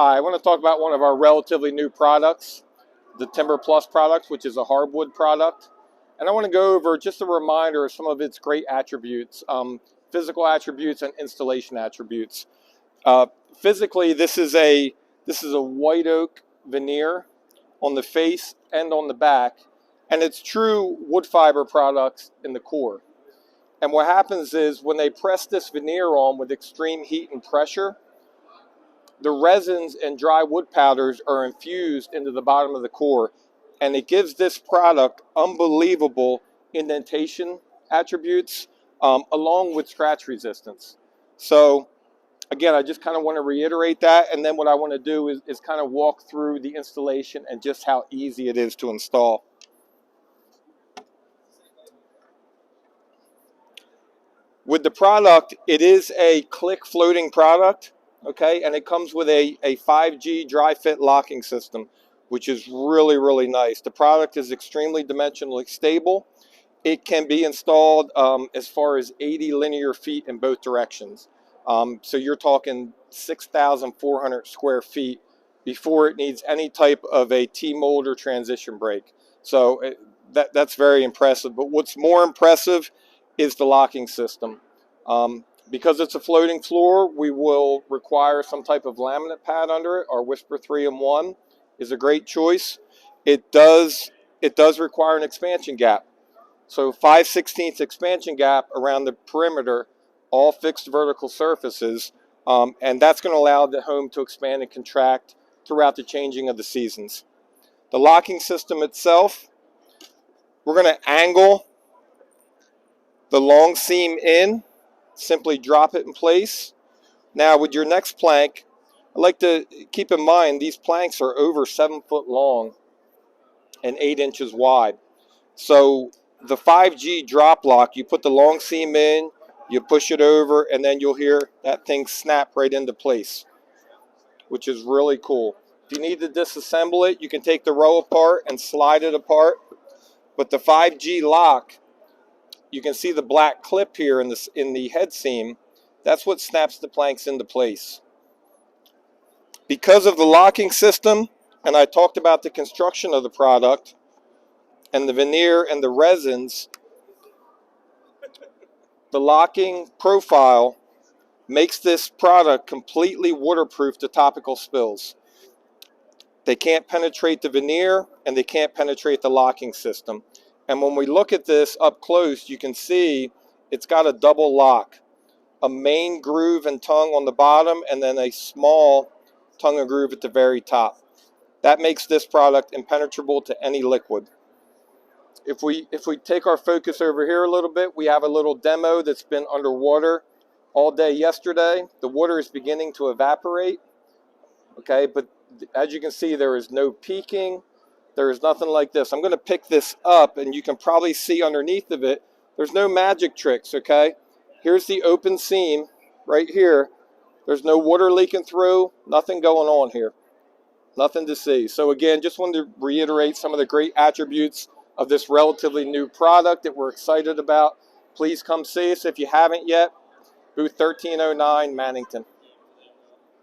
Hi, I want to talk about one of our relatively new products, the TimberPlus product, which is a hardwood product. And I want to go over just a reminder of some of its great attributes, physical attributes and installation attributes. Physically, this is a white oak veneer on the face and on the back, and it's true wood fiber products in the core. And what happens is when they press this veneer on with extreme heat and pressure, the resins and dry wood powders are infused into the bottom of the core, and it gives this product unbelievable indentation attributes along with scratch resistance. So again, I just kind of want to reiterate that, and then what I want to do is kind of walk through the installation and just how easy it is to install. With the product, it is a click floating product. Okay, and it comes with a 5G dry fit locking system, which is really nice. The product is extremely dimensionally stable. It can be installed as far as 80 linear feet in both directions. So you're talking 6,400 square feet before it needs any type of a T-mold or transition break. So that's very impressive. But what's more impressive is the locking system. Because it's a floating floor, we will require some type of laminate pad under it. Our Whisper 3-in-1 is a great choice. It does require an expansion gap. So 5/16 expansion gap around the perimeter, all fixed vertical surfaces, and that's going to allow the home to expand and contract throughout the changing of the seasons. The locking system itself, we're going to angle the long seam in. Simply drop it in place. Now with your next plank, I like to keep in mind these planks are over 7 foot long and 8 inches wide. So the 5G drop lock, you put the long seam in, you push it over, and then you'll hear that thing snap right into place, which is really cool. If you need to disassemble it, you can take the row apart and slide it apart. But the 5G lock, you can see the black clip here in the head seam. That's what snaps the planks into place. Because of the locking system, and I talked about the construction of the product and the veneer and the resins, the locking profile makes this product completely waterproof to topical spills. They can't penetrate the veneer and they can't penetrate the locking system. And when we look at this up close, you can see it's got a double lock, a main groove and tongue on the bottom, and then a small tongue and groove at the very top. That makes this product impenetrable to any liquid. If we take our focus over here a little bit, we have a little demo that's been underwater all day yesterday. The water is beginning to evaporate. Okay, but as you can see, there is no peaking. There is nothing like this. I'm going to pick this up, and you can probably see underneath of it, there's no magic tricks, okay? Here's the open seam right here. There's no water leaking through, nothing going on here. Nothing to see. So again, just wanted to reiterate some of the great attributes of this relatively new product that we're excited about. Please come see us if you haven't yet. Booth 1309, Mannington.